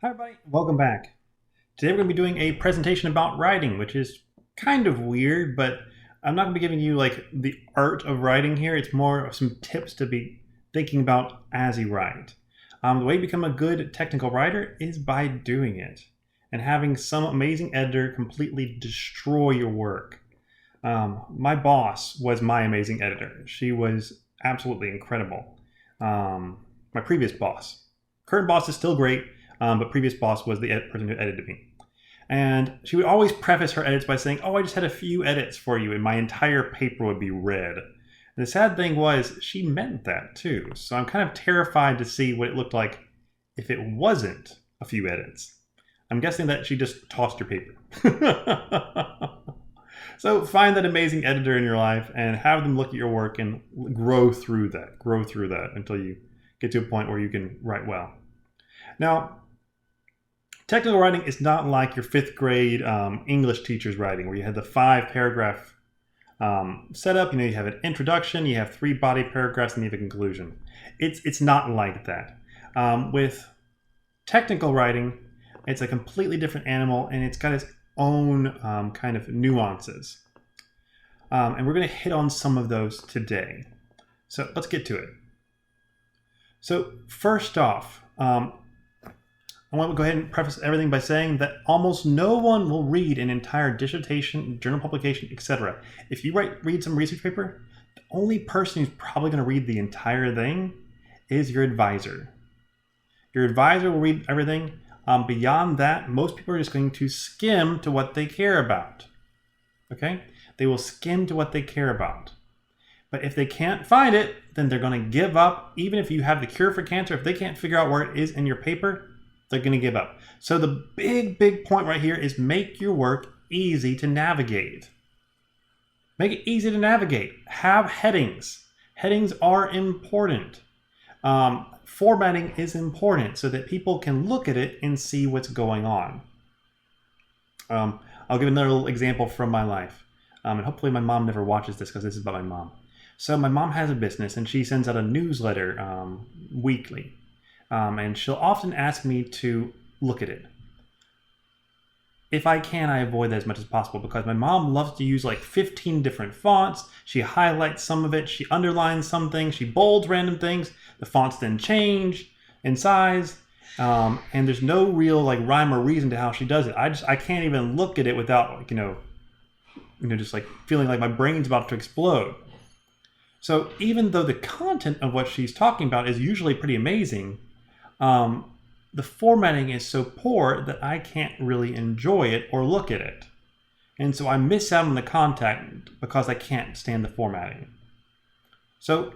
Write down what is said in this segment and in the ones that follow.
Hi everybody, welcome back. Today we're going to be doing a presentation about writing, which is kind of weird, but I'm not going to be giving you like the art of writing here. It's more of some tips to be thinking about as you write. The way you become a good technical writer is by doing it and having some amazing editor completely destroy your work. My boss was my amazing editor. She was absolutely incredible. My previous boss. Current boss is still great, but previous boss was the person who edited me. And she would always preface her edits by saying, "Oh, I just had a few edits for you," and my entire paper would be red. And the sad thing was, she meant that too. So I'm kind of terrified to see what it looked like if it wasn't a few edits. I'm guessing that she just tossed your paper. So find that amazing editor in your life and have them look at your work and grow through that until you get to a point where you can write well. Now, technical writing is not like your fifth grade English teacher's writing, where you had the 5-paragraph setup. You have an introduction, you have 3 body paragraphs, and you have a conclusion. It's not like that. With technical writing, it's a completely different animal, and it's got its own kind of nuances. And we're going to hit on some of those today. So let's get to it. So first off, I want to go ahead and preface everything by saying that almost no one will read an entire dissertation, journal publication, etc. If you read some research paper, the only person who's probably going to read the entire thing is your advisor. Your advisor will read everything. Beyond that, most people are just going to skim to what they care about. Okay? They will skim to what they care about. But if they can't find it, then they're going to give up. Even if you have the cure for cancer, if they can't figure out where it is in your paper, they're going to give up. So the big point right here is make your work easy to navigate. Make it easy to navigate. Have headings. Headings are important. Formatting is important so that people can look at it and see what's going on. I'll give another little example from my life. And hopefully my mom never watches this because this is about my mom. So my mom has a business and she sends out a newsletter weekly. And she'll often ask me to look at it. If I can, I avoid that as much as possible because my mom loves to use like 15 different fonts. She highlights some of it, she underlines some things, she bolds random things. The fonts then change in size, and there's no real like rhyme or reason to how she does it. I can't even look at it without like, just like feeling like my brain's about to explode. So even though the content of what she's talking about is usually pretty amazing, the formatting is so poor that I can't really enjoy it or look at it. And so I miss out on the content because I can't stand the formatting. So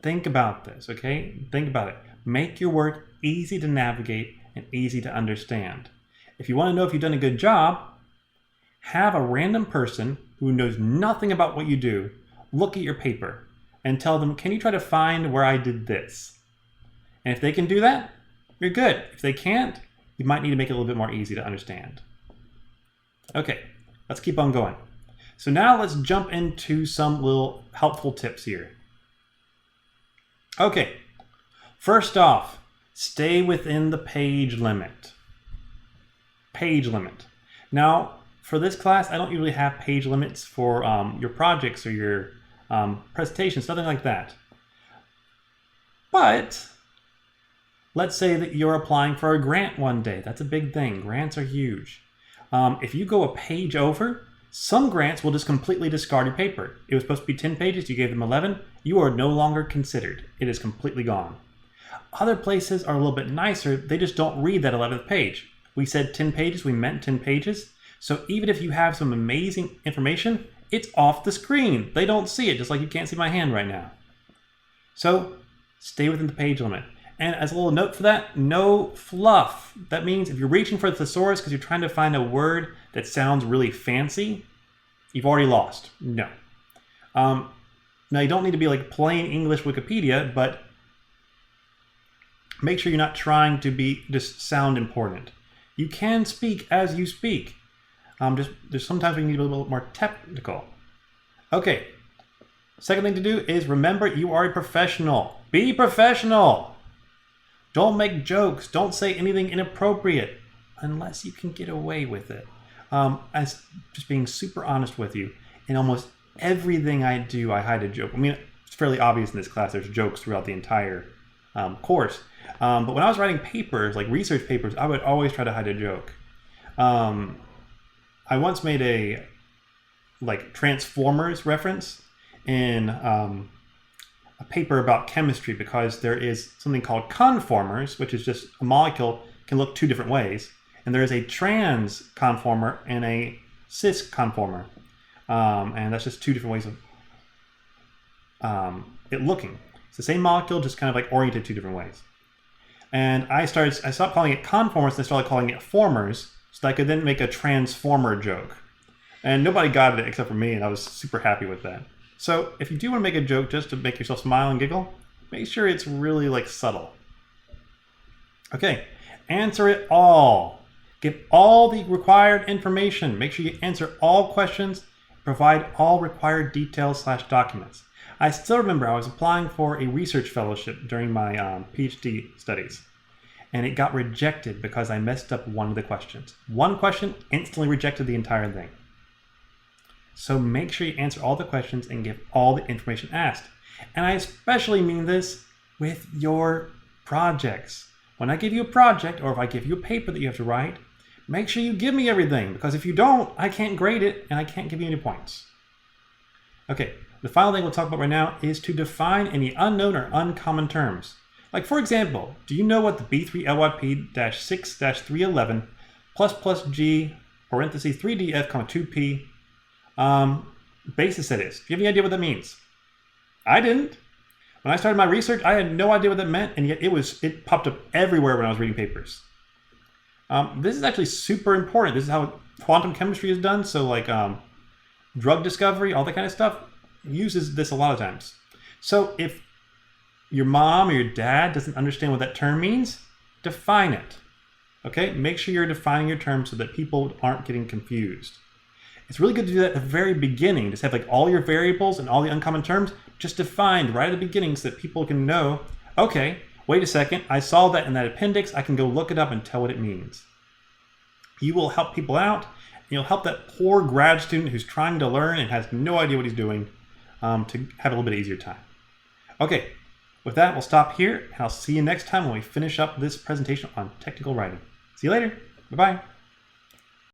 think about this, okay? Think about it. Make your work easy to navigate and easy to understand. If you want to know if you've done a good job, have a random person who knows nothing about what you do look at your paper and tell them, "Can you try to find where I did this?" And if they can do that, you're good. If they can't, you might need to make it a little bit more easy to understand. Okay, let's keep on going. So now let's jump into some little helpful tips here. Okay, first off, stay within the page limit. Page limit. Now, for this class, I don't usually have page limits for your projects or your presentations, nothing like that. But let's say that you're applying for a grant one day. That's a big thing. Grants are huge. If you go a page over, some grants will just completely discard your paper. It was supposed to be 10 pages, you gave them 11, you are no longer considered. It is completely gone. Other places are a little bit nicer, they just don't read that 11th page. We said 10 pages, we meant 10 pages. So even if you have some amazing information, it's off the screen. They don't see it, just like you can't see my hand right now. So stay within the page limit. And as a little note for that, no fluff. That means if you're reaching for the thesaurus because you're trying to find a word that sounds really fancy, you've already lost. No. Now you don't need to be like plain English Wikipedia, but make sure you're not trying to be just sound important. You can speak as you speak. There's sometimes we need to be a little more technical. Okay. Second thing to do is remember you are a professional. Be professional. Don't make jokes. Don't say anything inappropriate unless you can get away with it. As just being super honest with you, in almost everything I do, I hide a joke. I mean, it's fairly obvious in this class. There's jokes throughout the entire course. But when I was writing papers, like research papers, I would always try to hide a joke. I once made a Transformers reference in a paper about chemistry, because there is something called conformers, which is just a molecule can look two different ways. And there is a trans conformer and a cis conformer. And that's just two different ways of it looking. It's the same molecule, just kind of like oriented two different ways. And I stopped calling it conformers and I started calling it formers, so that I could then make a transformer joke. And nobody got it except for me, and I was super happy with that. So if you do want to make a joke just to make yourself smile and giggle, make sure it's really subtle. Okay, answer it all. Give all the required information. Make sure you answer all questions. Provide all required details / documents. I still remember I was applying for a research fellowship during my PhD studies, and it got rejected because I messed up one of the questions. One question instantly rejected the entire thing. So make sure you answer all the questions and give all the information asked. And I especially mean this with your projects. When I give you a project, or if I give you a paper that you have to write, make sure you give me everything, because if you don't, I can't grade it and I can't give you any points. Okay, the final thing we'll talk about right now is to define any unknown or uncommon terms. Like, for example, do you know what the B3LYP-6-311 ++ G parentheses 3DF, 2P basis set is? Do you have any idea what that means? I didn't. When I started my research, I had no idea what that meant, and yet it popped up everywhere when I was reading papers. This is actually super important. This is how quantum chemistry is done. So drug discovery, all that kind of stuff, uses this a lot of times. So if your mom or your dad doesn't understand what that term means, define it. Okay, make sure you're defining your term so that people aren't getting confused. It's really good to do that at the very beginning. Just have all your variables and all the uncommon terms just defined right at the beginning so that people can know, okay, wait a second, I saw that in that appendix, I can go look it up and tell what it means. You will help people out, and you'll help that poor grad student who's trying to learn and has no idea what he's doing to have a little bit easier time. Okay, with that, we'll stop here, and I'll see you next time when we finish up this presentation on technical writing. See you later. Bye-bye.